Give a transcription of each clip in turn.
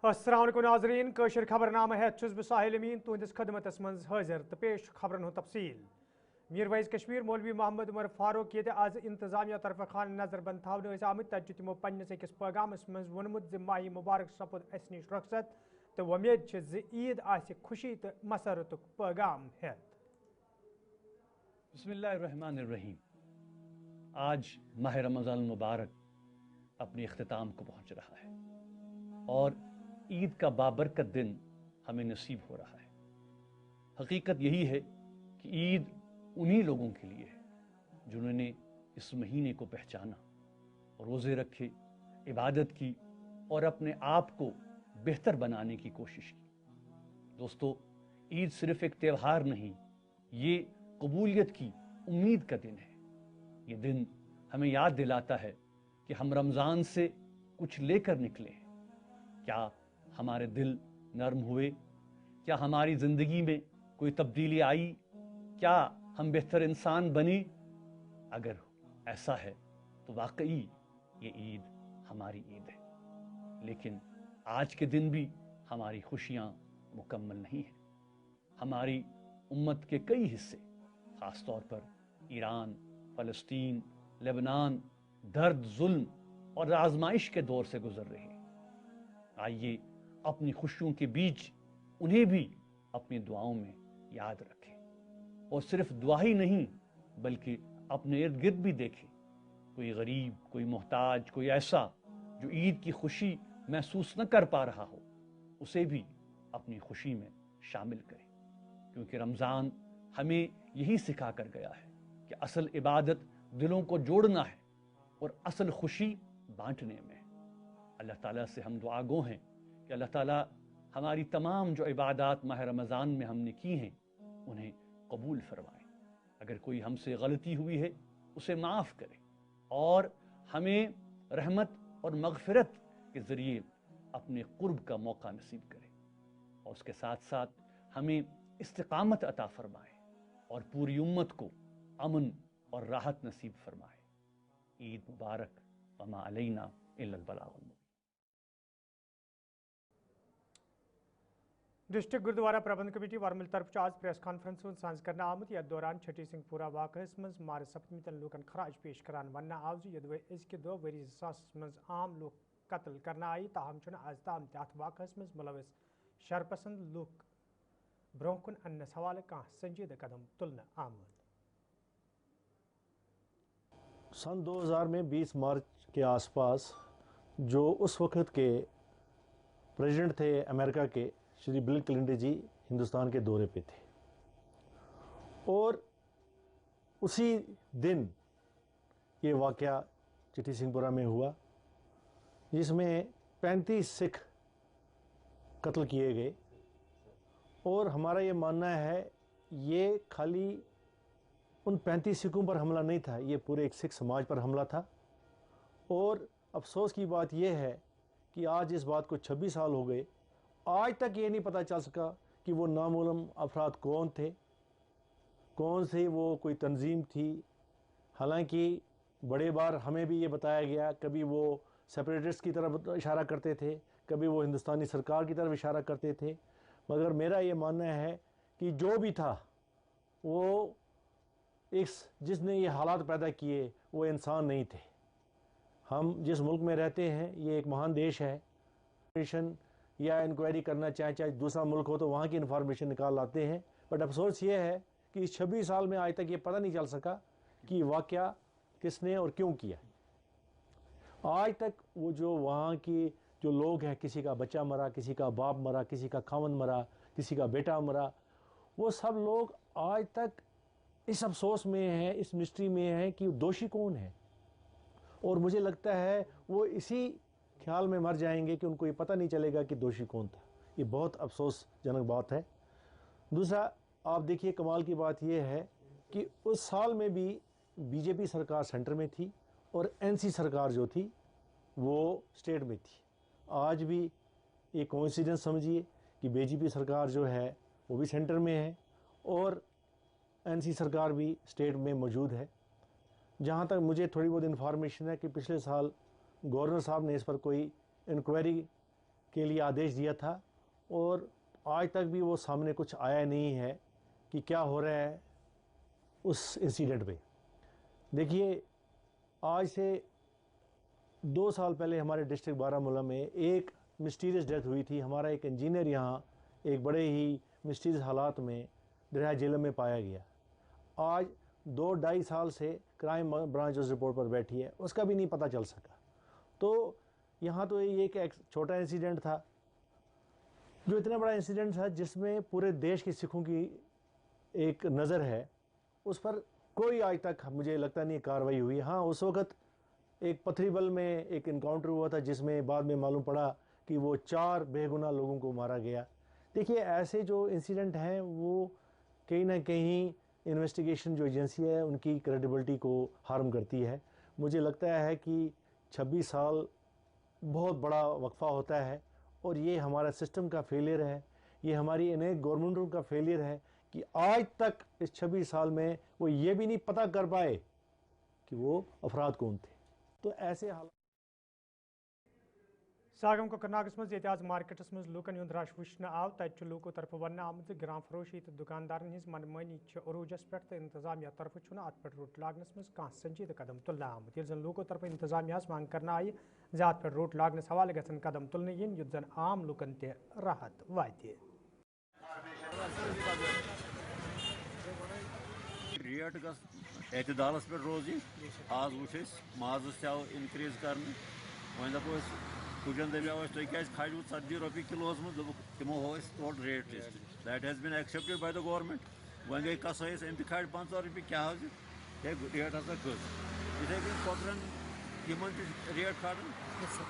अस्सलाम वालेकुम नाज़रीन कशर खबरनामा है बह साहिल अमीन तुंदिस खदमतस मं हाजिर तो पेश खबरन तफसील। मीर वाइज कश्मीर मौलवी मोहम्मद उमर फारूक ये आज इंतजामिया तरफ खान नजरबंद थवने आमत तक तमो पन्नस अकिस पैगामस मं वोनमुत ज माह मुबारक सपुद अस निश रुखसत तो वमेद ईद आसि खुशी तो मसरतुक पैगाम हेत। बिस्मिल्लाहिर्रहमानिर्रहीम। आज माह रमज़ान मुबारक अपने इख्तिताम को पहुँच रहा है और ईद का बाबरकत दिन हमें नसीब हो रहा है। हकीकत यही है कि ईद उन्हीं लोगों के लिए है जिन्होंने इस महीने को पहचाना, रोज़े रखे, इबादत की और अपने आप को बेहतर बनाने की कोशिश की। दोस्तों, ईद सिर्फ एक त्यौहार नहीं, ये कबूलियत की उम्मीद का दिन है। ये दिन हमें याद दिलाता है कि हम रमज़ान से कुछ लेकर निकले हैं। क्या हमारे दिल नरम हुए? क्या हमारी ज़िंदगी में कोई तब्दीली आई? क्या हम बेहतर इंसान बने? अगर ऐसा है तो वाकई ये ईद हमारी ईद है। लेकिन आज के दिन भी हमारी खुशियाँ मुकम्मल नहीं हैं। हमारी उम्मत के कई हिस्से, ख़ास तौर पर ईरान, फ़लस्तीन, लेबनान दर्द, जुल्म और आजमाइश के दौर से गुजर रहे हैं। आइए अपनी खुशियों के बीच उन्हें भी अपनी दुआओं में याद रखें और सिर्फ दुआ ही नहीं बल्कि अपने इर्द गिर्द भी देखें। कोई गरीब, कोई मोहताज, कोई ऐसा जो ईद की खुशी महसूस न कर पा रहा हो, उसे भी अपनी खुशी में शामिल करें, क्योंकि रमज़ान हमें यही सिखा कर गया है कि असल इबादत दिलों को जोड़ना है और असल खुशी बांटने में। अल्लाह ताला से हम दुआ गो हैं कि अल्लाह ताला हमारी तमाम जो इबादत माह रमज़ान में हमने की हैं उन्हें कबूल फरमाएं। अगर कोई हमसे गलती हुई है उसे माफ़ करें और हमें रहमत और मग़फ़िरत के ज़रिए अपने क़ुर्ब का मौका नसीब करें और उसके साथ साथ हमें इस्तिक़ामत अता फरमाएं और पूरी उम्मत को अमन और राहत नसीब फरमाए। ईद मुबारक। वमा अलैना इल्लल बलागुल मुबीन। डिस्ट्रिक्ट गुरुद्वारा प्रबंध कमेटी वर्मल तरफ आज प्रेस कॉन्फ्रेंस सांझ करना आमुत। यथ दौरान छठी सिंहपुरा वाक़स मं मार्च सप्तमी तन लूकन खराज पेश करान वन आव अजक 2 वरी 2000 मं आम लोग कत्ल करना आई, ताहम आज ताम तथ वाक़स मं मुलविस शरपसंद लूक ब्रोह कुन अन्नस हवाले कह संजीदा कदम तुलना आमुत। सन 2000 में 20 मार्च के आसपास जो उस वक़्त के प्रेसिडेंट थे अमेरिका के, श्री बिल क्लिंटन जी हिंदुस्तान के दौरे पे थे और उसी दिन ये वाक़या चिट्ठी सिंहपुरा में हुआ जिसमें 35 सिख कत्ल किए गए। और हमारा ये मानना है ये खाली उन 35 सिखों पर हमला नहीं था, ये पूरे एक सिख समाज पर हमला था। और अफसोस की बात यह है कि आज इस बात को 26 साल हो गए, आज तक ये नहीं पता चल सका कि वो नामालूम अफराद कौन थे, कौन से वो कोई तंजीम थी। हालांकि बड़े बार हमें भी ये बताया गया, कभी वो सेपरेटिस्ट की तरफ इशारा करते थे, कभी वो हिंदुस्तानी सरकार की तरफ इशारा करते थे। मगर मेरा ये मानना है कि जो भी था वो जिसने ये हालात पैदा किए वो इंसान नहीं थे। हम जिस मुल्क में रहते हैं ये एक महान देश है, इंफॉर्मेशन या इंक्वायरी करना चाहे दूसरा मुल्क हो तो वहाँ की इंफॉर्मेशन निकाल लाते हैं। बट अफसोस ये है कि इस 26 साल में आज तक ये पता नहीं चल सका कि वाक़या किसने और क्यों किया। आज तक वो जो वहाँ की जो लोग हैं, किसी का बच्चा मरा, किसी का बाप मरा, किसी का खावंद मरा, किसी का बेटा मरा, वो सब लोग आज तक इस अफसोस में हैं, इस मिस्ट्री में हैं कि दोषी कौन है। और मुझे लगता है वो इसी ख्याल में मर जाएंगे कि उनको ये पता नहीं चलेगा कि दोषी कौन था। ये बहुत अफसोसजनक बात है। दूसरा, आप देखिए कमाल की बात यह है कि उस साल में भी बीजेपी सरकार सेंटर में थी और एनसी सरकार जो थी वो स्टेट में थी। आज भी एक कोइंसिडेंस समझिए कि बीजेपी सरकार जो है वो भी सेंटर में है और एनसी सरकार भी स्टेट में मौजूद है। जहाँ तक मुझे थोड़ी बहुत इन्फॉर्मेशन है कि पिछले साल गवर्नर साहब ने इस पर कोई इंक्वायरी کے لیے آدیش دیا تھا اور آج تک بھی وہ سامنے کچھ آیا نہیں ہے کہ کیا ہو رہا ہے اس انسیڈنٹ پہ. دیکھیے آج سے 2 سال پہلے ہمارے ڈسٹرکٹ بارہمولہ میں ایک مسٹیریس ڈیتھ ہوئی تھی. ہمارا ایک انجینئر یہاں ایک بڑے ہی مسٹیریس حالات میں دریا جیلم میں پایا گیا. آج 2-2.5 سال سے کرائم برانچ اس رپورٹ پر بیٹھی ہے, اس کا بھی نہیں پتہ چل سکا. تو یہاں تو یہ ایک چھوٹا انسیڈنٹ تھا جو اتنا بڑا انسیڈنٹ تھا جس میں پورے دیش کے سکھوں کی ایک نظر ہے, اس پر کوئی آج تک مجھے لگتا نہیں کارروائی ہوئی. ہاں اس وقت ایک پتھری بل میں ایک انکاؤنٹر ہوا تھا جس میں بعد میں معلوم پڑا کہ وہ 4 بے گناہ لوگوں کو مارا گیا. دیکھیے ایسے جو انسیڈنٹ ہیں وہ کہیں نہ کہیں انویسٹیگیشن جو ایجنسی ہے ان کی کریڈیبلٹی کو ہارم کرتی ہے. مجھے لگتا ہے کہ 26 سال بہت بڑا وقفہ ہوتا ہے اور یہ ہمارا سسٹم کا فیلئر ہے, یہ ہماری انیک گورنمنٹوں کا فیلئر ہے کہ آج تک اس 26 سال میں وہ یہ بھی نہیں پتہ کر پائے کہ وہ افراد کون تھے. تو ایسے حالات ساگم کو کرناگس مز یہ مارکیٹس مز لوکن ہند رش وچھنے آو تت لوکو طرف ون آمت گرام فروشی تو دکاندارن ہز منمانی عروجس پہ تو انتظامیہ طرف ات پہ روٹ لاگنس مز کھانا سنجیدہ قدم تلنے آمت یل زن لوکو طرف انتظامیہ منگ کرنا آئی ات پہ روٹ لاگنس حوالہ گھن قدم تلنے ین یت زن عام لوکن تہ راحت وات. ریٹ گھس اعتدالس پہ روزی. آج وچ مازس تہ آو انکریز کرنے وۄنۍ دپو کُجن دپیو تُہۍ کیٛازِ کھاجوٕ 40 رۄپیہِ کِلوَس منٛز دوٚپُکھ تِمو ہوو اَسہِ تورٕ rate list that has been accepted by the government. وۄنۍ گٔے کسٲیِس أمۍ تہِ کھالہِ 15 رۄپیہِ کیٛاہ حظ ہے ریٹ ہسا کھٔژ. یِتھٕے کٔنۍ کۄکرن یِمن تہِ ریٹ کھالان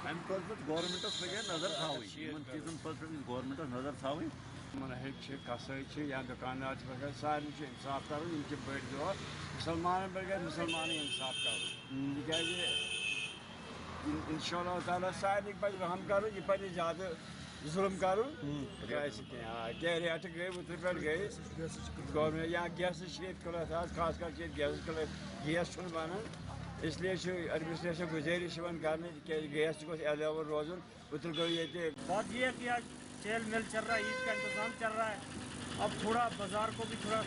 اَمہِ خٲطرٕ گورمنٹس پزِ نظر تھاوٕنۍ یِمن چیٖزن پزِ گورمنٹس نظر تھاوٕنۍ. ہیٚکہِ کسٲے یا دُکاندار پہ سارنٕے چھُ اِنصاف کرُن. یِم چھِ بٔڑۍ دۄہ مُسلمانن پٮ۪ٹھ گژھِ مُسلمانٕے اِنصاف کرُن تِکیازِ انشاء اللہ تعالیٰ سارنٕے پزِ رحم کرُن. یہِ پزِ نہٕ زیادٕ ظُلم کرُن گژھِ کینٛہہ. کینٛہہ ریٹہٕ گٔے اوترٕ پٮ۪ٹھ گٔے گورمنٹ یا گیسٕچ چھِ ییٚتہِ قٕلت آز خاص کر چھِ ییٚتہِ گیسٕچ قٕلت. گیس چھُنہٕ بنان اسلیے چھُ ایڈمنسٹریشن گُزٲرِش یِوان کرنہٕ تِکیازِ گیس تہِ گوٚژھ ایویلیبل روزُن. اوترٕ گوٚو ییٚتہِ بات یہ ہے کہ آج تیل مل چل رہا ہے, عید کا انتظام چل رہا ہے. اب تھوڑا بازار کو بھی تھوڑا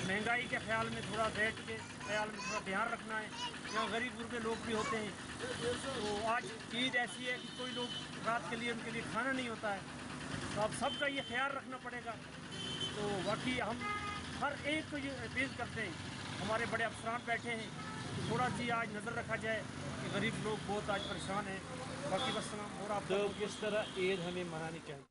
مہنگائی کے خیال میں تھوڑا ریٹ کے خیال میں تھوڑا دھیان رکھنا ہے. یہاں غریب غربے لوگ بھی ہوتے ہیں. تو آج عید ایسی ہے کہ کوئی لوگ رات کے لیے ان کے لیے کھانا نہیں ہوتا ہے. تو اب سب کا یہ خیال رکھنا پڑے گا. تو باقی ہم ہر ایک کو یہ اپیل کرتے ہیں, ہمارے بڑے افسران بیٹھے ہیں, تھوڑا سی آج نظر رکھا جائے کہ غریب لوگ بہت آج پریشان ہیں. باقی بس اور آپ تو کس طرح عید ہمیں منانی چاہیے.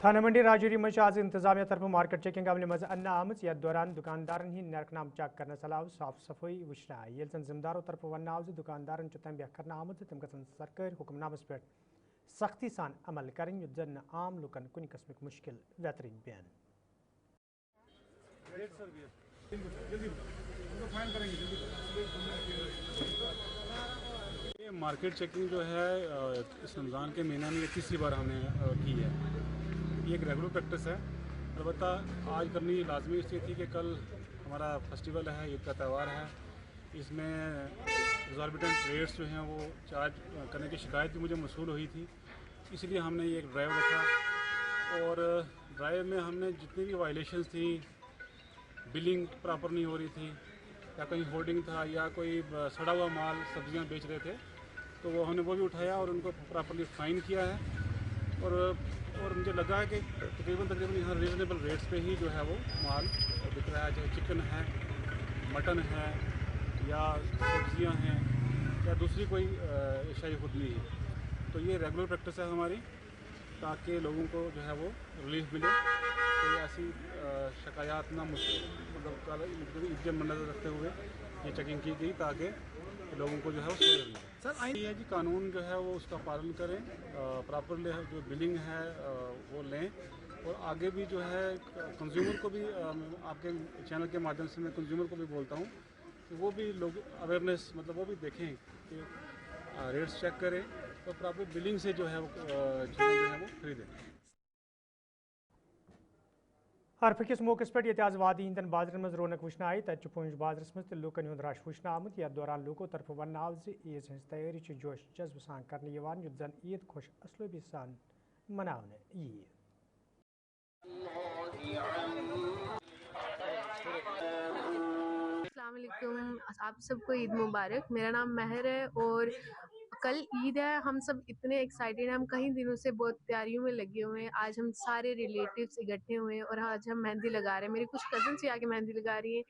تھانہ منڈی راجوری مز آز انتظامیہ طرف مارکیٹ چیکنگ عملہ مز انہ آمت یتھ دوران دکاندارن ہند نیرک نام چیک کرنے علاوہ صاف صفائی وچھنے آئی. یل زن ذمہ دارو طرف ون آو دکاندارن تنبیہ کرنا آمت تم گھن سرکاری حکم نامس پہ سختی سان عمل کریں یت زن عام لکن کن قسمک مشکل ویترین پین. یہ مارکیٹ چیکنگ جو ہے اس رمضان کے مہینہ میں 21 بار ہم نے کی ہے. یہ ایک ریگولر پریکٹس ہے. البتہ آج کرنی لازمی اس لیے تھی کہ کل ہمارا فیسٹیول ہے, عید کا تہوار ہے. اس میں ایگزاربیٹنٹ ریٹس جو ہیں وہ چارج کرنے کی شکایت بھی مجھے موصول ہوئی تھی. اس لیے ہم نے یہ ایک ڈرائیو رکھا اور ڈرائیو میں ہم نے جتنی بھی وائلیشنس تھیں, بلنگ پراپر نہیں ہو رہی تھی یا کہیں ہولڈنگ تھا یا کوئی سڑا ہوا مال سبزیاں بیچ رہے تھے, تو وہ ہم نے وہ بھی اٹھایا اور ان کو پراپرلی فائن کیا ہے. اور مجھے لگا ہے کہ تقریباً یہاں ریزنیبل ریٹس پہ ہی جو ہے وہ مال بک رہا ہے. چاہے چکن ہے, مٹن ہے یا سبزیاں ہیں یا دوسری کوئی اشیاء خردی ہے. تو یہ ریگولر پریکٹس ہے ہماری تاکہ لوگوں کو جو ہے وہ ریلیف ملے. کوئی ایسی شکایات نہ مطلب عزت نظر رکھتے ہوئے یہ چیکنگ کی گئی تاکہ لوگوں کو جو ہے وہ سہولت ملے. یہ ہے جی قانون جو ہے وہ اس کا پالن کریں, پراپرلی جو بلنگ ہے وہ لیں. اور آگے بھی جو ہے کنزیومر کو بھی آپ کے چینل کے مادھیم سے میں کنزیومر کو بھی بولتا ہوں کہ وہ بھی لوگ اویئرنیس مطلب وہ بھی دیکھیں کہ ریٹس چیک کریں اور پراپر بلنگ سے جو ہے وہ چیزیں جو ہے وہ خریدیں. عرفہ کس موقع پہ آز وادی ہندین بازرن مز رونق وچھن آئی تتہ پونچھ بازرس مز لوکن ہند رش وچھن آمت یتھ دوران لوکو طرف ون آو عیز ہز تیاری جوش جذبہ سان کرنے یوان یت زن عید خوش اسلوبی سان مناونہ یی. السلام علیکم، آپ سب کو عید مبارک. میرا نام مہر ہے اور کل عید ہے. ہم سب اتنے ایکسائٹیڈ ہیں، ہم کئی دنوں سے بہت تیاریوں میں لگے ہوئے ہیں. آج ہم سارے ریلیٹیوز اکٹھے ہوئے ہیں اور آج ہم مہندی لگا رہے ہیں. میری کچھ کزنس بھی آ کے مہندی لگا رہی ہیں.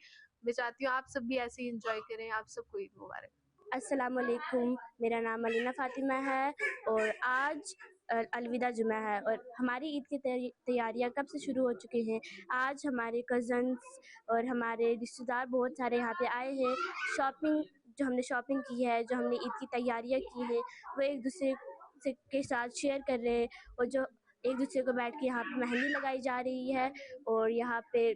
میں چاہتی ہوں آپ سب بھی ایسے ہی انجوائے کریں. آپ سب کو عید مبارک. السلام علیکم، میرا نام علینا فاطمہ ہے اور آج الوداع جمعہ ہے اور ہماری عید کی تیاریاں کب سے شروع ہو چکی ہیں. آج ہمارے کزنس اور ہمارے رشتہ دار بہت سارے یہاں پہ آئے ہیں. جو ہم نے شاپنگ کی ہے، جو ہم نے عید کی تیاریاں کی ہیں، وہ ایک دوسرے کے ساتھ شیئر کر رہے ہیں اور جو ایک دوسرے کو بیٹھ کے یہاں پہ مہندی لگائی جا رہی ہے اور یہاں پہ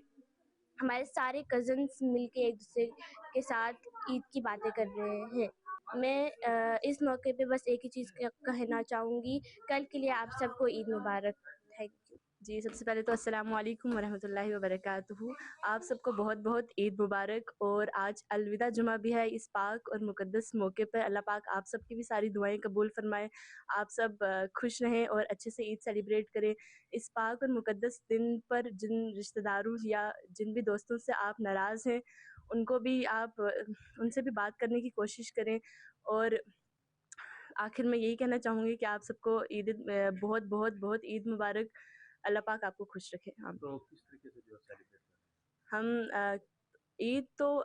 ہمارے سارے کزنس مل کے ایک دوسرے کے ساتھ عید کی باتیں کر رہے ہیں. میں اس موقع پہ بس ایک ہی چیز کہنا چاہوں گی، کل کے لیے آپ سب کو عید مبارک. Thank you. جی، سب سے پہلے تو السلام علیکم ورحمۃ اللہ وبرکاتہ. آپ سب کو بہت بہت عید مبارک. اور آج الوداع جمعہ بھی ہے. اس پاک اور مقدس موقع پر اللہ پاک آپ سب کی بھی ساری دعائیں قبول فرمائے. آپ سب خوش رہیں اور اچھے سے عید سیلیبریٹ کریں. اس پاک اور مقدس دن پر جن رشتہ داروں یا جن بھی دوستوں سے آپ ناراض ہیں، ان کو بھی آپ ان سے بھی بات کرنے کی کوشش کریں. اور آخر میں یہی کہنا چاہوں گی کہ آپ سب کو عید بہت بہت بہت عید مبارک. اللہ پاک آپ کو خوش رکھے. تو کس طریقے سے جو سیلیبریٹ کریں؟ ہم عید تو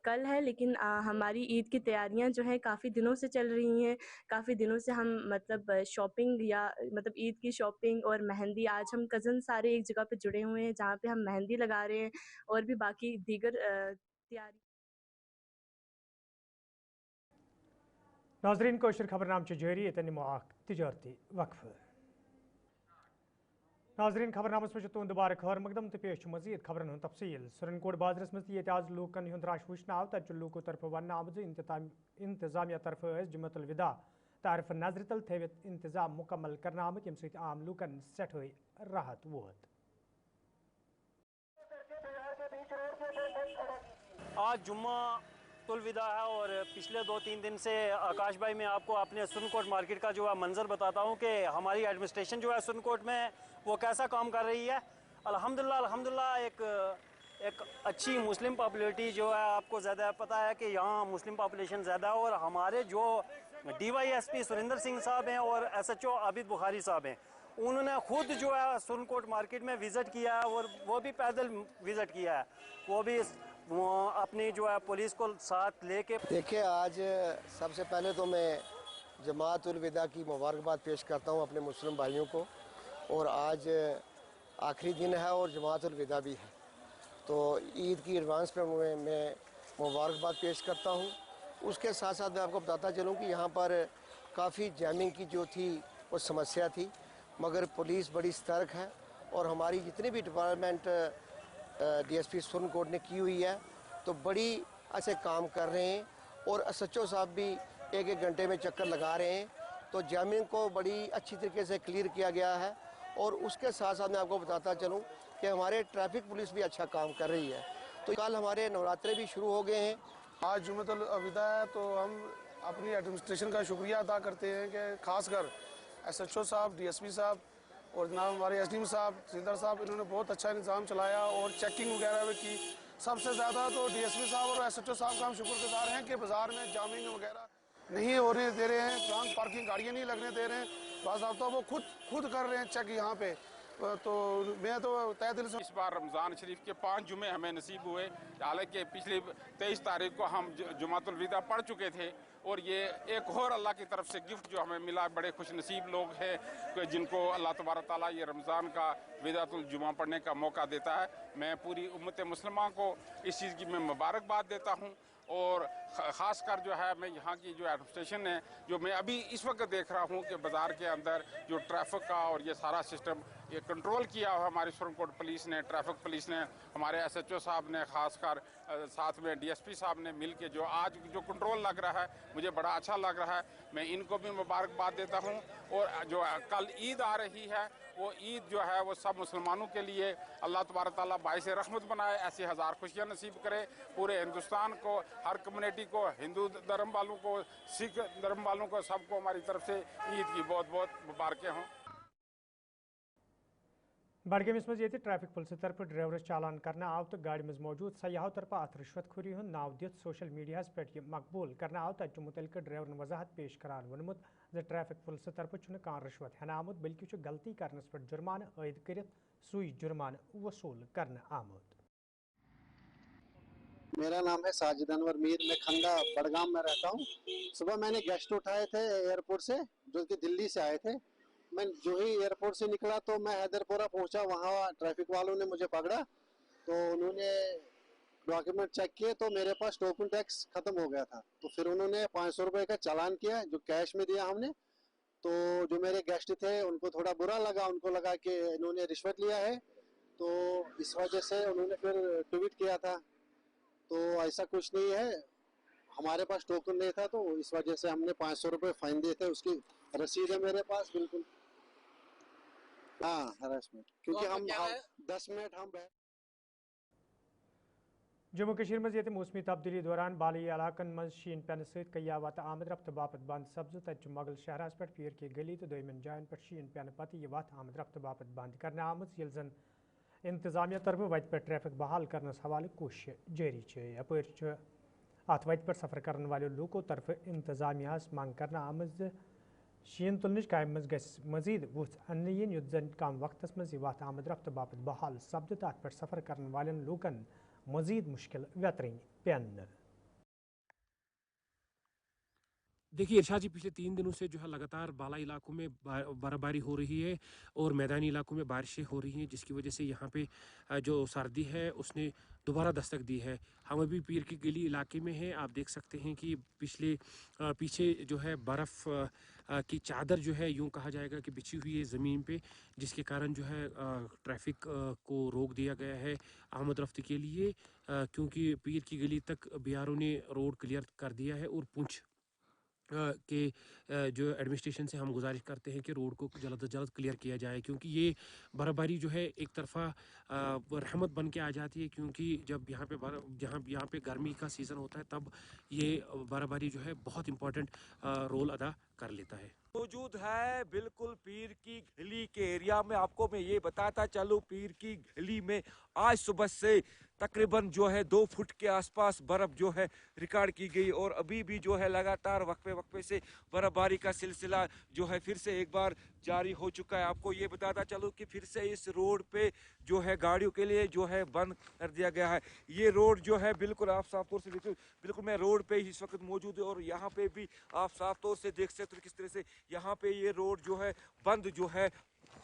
کل ہے، لیکن ہماری عید کی تیاریاں جو ہیں کافی دنوں سے چل رہی ہیں. کافی دنوں سے ہم مطلب شاپنگ یا مطلب عید کی شاپنگ اور مہندی، آج ہم کزن سارے ایک جگہ پہ جڑے ہوئے ہیں جہاں پہ ہم مہندی لگا رہے ہیں اور بھی باقی دیگر تیاری. ناظرین، کوشر خبر نام جاری یتن نمو اخ تجارتی وقفہ. ناظرین، خبر نامس میں تہد دوبارہ خیر مقدم تو پیش مزید خبرن ہند تفصیل. سرن کوٹ بازرس مز آز لوکن ہند رش وچھن آو تت لوکو طرف ون آمت انتظامیہ طرف جمعہ الوداع تعرف نظر تل تھوت انتظام مکمل کرنا آمت یم سۭتۍ عام لوکن سٹھے راحت ووت. آج جمعہ الوداع ہے اور پچھلے 2-3 دن سے آکاش بھائی میں آپ کو اپنے سرن کوٹ مارکیٹ کا جو ہے منظر بتاتا ہوں کہ ہماری ایڈمنسٹریشن جو ہے سرن کوٹ میں وہ کیسا کام کر رہی ہے. الحمدللہ ایک اچھی مسلم پاپولیٹی جو ہے، آپ کو زیادہ پتہ ہے کہ یہاں مسلم پاپولیشن زیادہ ہے. اور ہمارے جو DYSP سریندر سنگھ صاحب ہیں اور SHO عابد بخاری صاحب ہیں، انہوں نے خود جو ہے سرن کوٹ مارکیٹ میں وزٹ کیا ہے اور وہ بھی پیدل وزٹ کیا ہے. وہ بھی اپنی جو ہے پولیس کو ساتھ لے کے. دیکھیں، آج سب سے پہلے تو میں جماعت الوداع کی مبارکباد پیش کرتا ہوں اپنے مسلم بھائیوں کو. اور آج آخری دن ہے اور جماعت الوداع بھی ہے، تو عید کی ایڈوانس میں مبارکباد پیش کرتا ہوں. اس کے ساتھ ساتھ میں آپ کو بتاتا چلوں کہ یہاں پر کافی جیمنگ کی جو تھی وہ سمسیا تھی، مگر پولیس بڑی سترک ہے اور ہماری جتنی بھی ڈپارٹمنٹ DSP سرن کوٹ نے کی ہوئی ہے تو بڑی اچھے کام کر رہے ہیں. اور SHO صاحب بھی 1 گھنٹے میں چکر لگا رہے ہیں، تو جیمنگ کو بڑی اچھی طریقے سے کلیئر کیا گیا ہے. اور اس کے ساتھ ساتھ میں آپ کو بتاتا چلوں کہ ہمارے ٹریفک پولیس بھی اچھا کام کر رہی ہے. تو کل ہمارے نوراترے بھی شروع ہو گئے ہیں. آج جمعۃ الوداع ہے تو ہم اپنی ایڈمنسٹریشن کا شکریہ ادا کرتے ہیں کہ خاص کر SHO صاحب، DSP صاحب اور جناب ہمارے SDM صاحب، سیدر صاحب، انہوں نے بہت اچھا نظام چلایا اور چیکنگ وغیرہ بھی کی. سب سے زیادہ تو DSP صاحب اور SHO صاحب کا ہم شکر گزار ہیں کہ بازار میں جامنگ وغیرہ نہیں ہونے دے رہے ہیں، ٹرانک پارکنگ گاڑیاں نہیں لگنے دے رہے ہیں. باضابطہ وہ خود کر رہے ہیں چیک یہاں پہ. تو میں تو تہ دل سے اس بار رمضان شریف کے 5 جمعے ہمیں نصیب ہوئے، حالانکہ پچھلی 23 تاریخ کو ہم جمعۃ الوداع پڑھ چکے تھے. اور یہ ایک اور اللہ کی طرف سے گفٹ جو ہمیں ملا. بڑے خوش نصیب لوگ ہیں جن کو اللہ تبارک تعالیٰ یہ رمضان کا وداۃ الجمعہ پڑھنے کا موقع دیتا ہے. میں پوری امت مسلمہ کو اس چیز کی میں مبارکباد دیتا ہوں اور ख़ास कर जो है मैं यहाँ की जो एडमिनिस्ट्रेशन है, जो मैं अभी इस वक्त देख रहा हूँ कि बाज़ार के अंदर जो ट्रैफिक का और ये सारा सिस्टम ये कंट्रोल किया हुआ हमारी सुरनकोट पुलिस ने, ट्रैफिक पुलिस ने, हमारे SHO साहब ने, ख़ासकर साथ में DSP साहब ने मिल के जो आज जो कंट्रोल लग रहा है मुझे बड़ा अच्छा लग रहा है। मैं इनको भी मुबारकबाद देता हूँ। और जो कल ईद आ रही है वो ईद जो है वो सब मुसलमानों के लिए अल्लाह तबारक ताला बाइस रहमत बनाए, ऐसी हज़ार खुशियाँ नसीब करे पूरे हिंदुस्तान को, हर कम्युनिटी को, हिंदू धर्म वालों को, सिख धर्म वालों को, सबको हमारी तरफ से ईद की बहुत बहुत मुबारकें हों। बडगमस मज ट्रैफिक पुलिस तरफ ड्राइवरस चालान करना आव तो गाड़ी मज मौजूद सयाहों तरफ अत रिश्वतखोरी हुंद नाव दित सोशल मीडिया पे मकबूल करना आव तत मुतलक ड्राइवर वजाहत पेश करान वोनमुत ज ट्रैफिक पुलिस तरफ कान रिश्वत हेन आमुत बल्कि गलती करनस पे जुर्माना आयद कर सुई जुर्माना वसूल करना आमुत। मेरा नाम है साजिद अनवर मीर, मैं खंडा बड़गाम में रहता हूँ। सुबह मैंने गेस्ट उठाए थे एयरपोर्ट से, जो कि दिल्ली से आए थे। मैं जो ही एयरपोर्ट से निकला तो मैं हैदरपुरा पहुंचा, वहाँ ट्रैफिक वालों ने मुझे पकड़ा तो उन्होंने डॉक्यूमेंट चेक किए तो मेरे पास टोकन टैक्स ख़त्म हो गया था। तो फिर उन्होंने 500 रुपये का चालान किया जो कैश में दिया हमने। तो जो मेरे गेस्ट थे उनको थोड़ा बुरा लगा, उनको लगा कि इन्होंने रिश्वत लिया है, तो इस वजह से उन्होंने फिर ट्वीट किया था। तो ऐसा कुछ नहीं है, हमारे पास टोकन नहीं था तो इस वजह से हमने 500 रुपये फाइन दिए थे। उसकी रसीद है मेरे पास बिल्कुल। हाँ, हरासमेंट, क्योंकि हम 10 मिनट हम जम्मू कश्मीर मज ये मौसमी तब्दीली दौरान बाली इलाकन मज शीन पेन सहित कया वात आमद रफ्त बापत बंद सब्ज तत मोगल शहरस पे पीर की गली तो दोयमन जायन पे शीन पेन पत यह वत आमद रफ्त बापत बंद करने आमज यल जन इंतजामिया तरफ वत पे ट्रैफिक बहाल करने हवाले कोशिश जारी यप अत वत पे सफर करने वाले लोगों तरफ इंतजामिया मंग करना आमज शीन तुलनच काम मज मजीद वुथ अन्न युत जन कम वक्त मज वत आमद रफ्त बापत बहाल सब्द तो अत पे सफर करने वाले लूकन मजीद मुश्किल व्यतरन पेन। देखिए इरशाद जी, पिछले 3 दिनों से जो है लगातार बाला इलाकों में बर्फबारी हो रही है और मैदानी इलाकों में बारिशें हो रही हैं, जिसकी वजह से यहाँ पे जो सर्दी है उसने दोबारा दस्तक दी है। हम अभी पीर की गली इलाके में हैं। आप देख सकते हैं कि पीछे जो है बर्फ़ की चादर जो है यूँ कहा जाएगा कि बिछी हुई है ज़मीन पे, जिसके कारण जो है ट्रैफिक को रोक दिया गया है आमद रफ्त के लिए, क्योंकि पीर की गली तक BRO ने रोड क्लियर कर दिया है। और पुंछ के जो एडमिनिस्ट्रेशन से हम गुजारिश करते हैं कि रोड को जल्द से जल्द क्लियर किया जाए, क्योंकि ये बर्फबारी जो है एक तरफा रहमत बन के आ जाती है, क्योंकि जब यहाँ पे गर्मी का सीज़न होता है तब ये बर्फबारी जो है बहुत इम्पोर्टेंट रोल अदा कर लेता है। मौजूद है बिल्कुल पीर की गली के एरिया में। आपको मैं ये बताता चलूँ, पीर की गली में आज सुबह से तकरीबन जो है 2 फुट के आसपास बर्फ जो है रिकॉर्ड की गई और अभी भी जो है लगातार वक्फे से बर्फबारी का सिलसिला जो है फिर से एक बार जारी हो चुका है। आपको ये बताता चलूँ कि फिर से इस रोड पे जो है गाड़ियों के लिए जो है बंद कर दिया गया है। ये रोड जो है बिल्कुल आप साफ तौर से देखिए, बिल्कुल मैं रोड पे इस वक्त मौजूद है और यहाँ पे भी आप साफ तौर से देख सकते हो किस तरह से यहाँ पे ये रोड जो है बंद जो है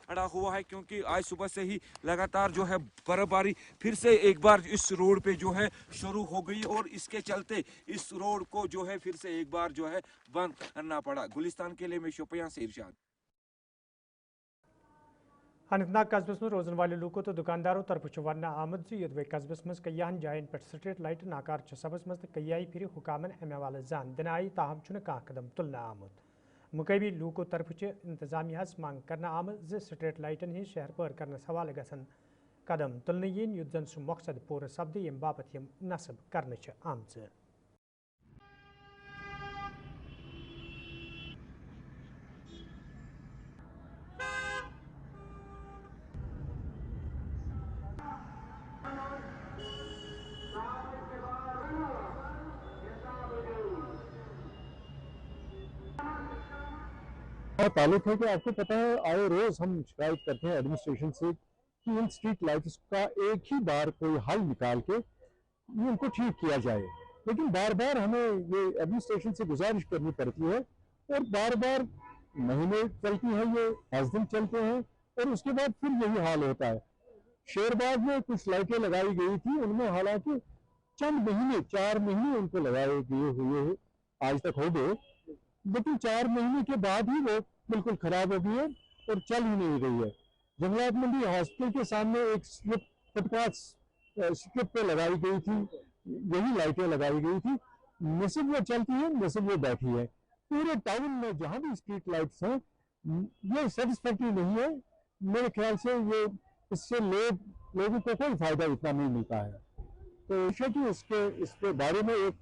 अड़ा हुआ है, क्योंकि आज सुबह से ही लगातार जो है बर्फबारी फिर से एक बार इस रोड पे जो है शुरू हो गई और इसके चलते इस रोड को जो है फिर से एक बार जो है बंद करना पड़ा। गुलिस्तान के लिए मैं शोपियां से इरशाद। अनंतनाग कस्बस में रोजन वाले लोगों तो दुकानदारों तरफ वन आमद वे कस्बस मज कयान जायन पे स्ट्रीट लाइट नाकार सबस मज कयाई फिर हुकामन अमे वाल जान दिन आई ताहम कह कदम तुलना आमुद। मुकैबी लूको तरफ इंतजामिया मांग करना आमद स्ट्रीट लाइटन हिंद शहर पर करने हवाले गसन कदम तुलने yin युत जन सु मकसद पूर सब्द यम बाबत यम नसब करने आमज। ताल्लुक है कि आपको पता है आए रोज हम शिकायत करते हैं एडमिनिस्ट्रेशन से कि इन स्ट्रीट लाइट्स का एक ही बार कोई हल निकाल के इनको ठीक किया जाए, लेकिन बार बार हमें ये एडमिनिस्ट्रेशन से गुजारिश करनी पड़ती है और बार बार महीने चलती है, ये 10 दिन चलते हैं और उसके बाद फिर यही हाल होता है। शेरबाग में कुछ लाइटें लगाई गई थी, उनमें हालांकि चंद महीने 4 महीने उनको लगाए गए हुए आज तक हो गए, लेकिन 4 महीने के बाद ही वो बिल्कुल खराब हो गई है और चल ही नहीं रही है। जंगलात मंडी हॉस्पिटल के सामने एक स्लिप फुटपाथ स्ट्रिप पे लगाई गई थी, यही लाइटें लगाई गई थी, नसीब वो चलती है नसीब वो बैठी है। पूरे टाउन में जहाँ भी स्ट्रीट लाइट्स हैं ये सेटिस्फैक्टरी नहीं है। मेरे ख्याल से ये इससे लोगों को कोई फायदा इतना नहीं मिलता है। तो इसके बारे में एक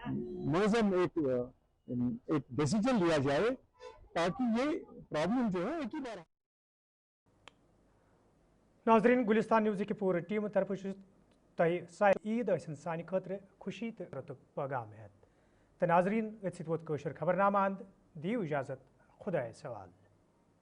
मुनज़्ज़म एक डिसीजन लिया जाए ताकि ये प्रॉब्लम जो है एक ही बार। नाज़रीन, गुलिस्तान न्यूज़ की पूरी टीम तरफ तह ईद सान खतर खुशी तो रतुक पैगाम है। तो नाज़रीन, खबरनामा अंद दियो इजाज़त, खुदा सवाल।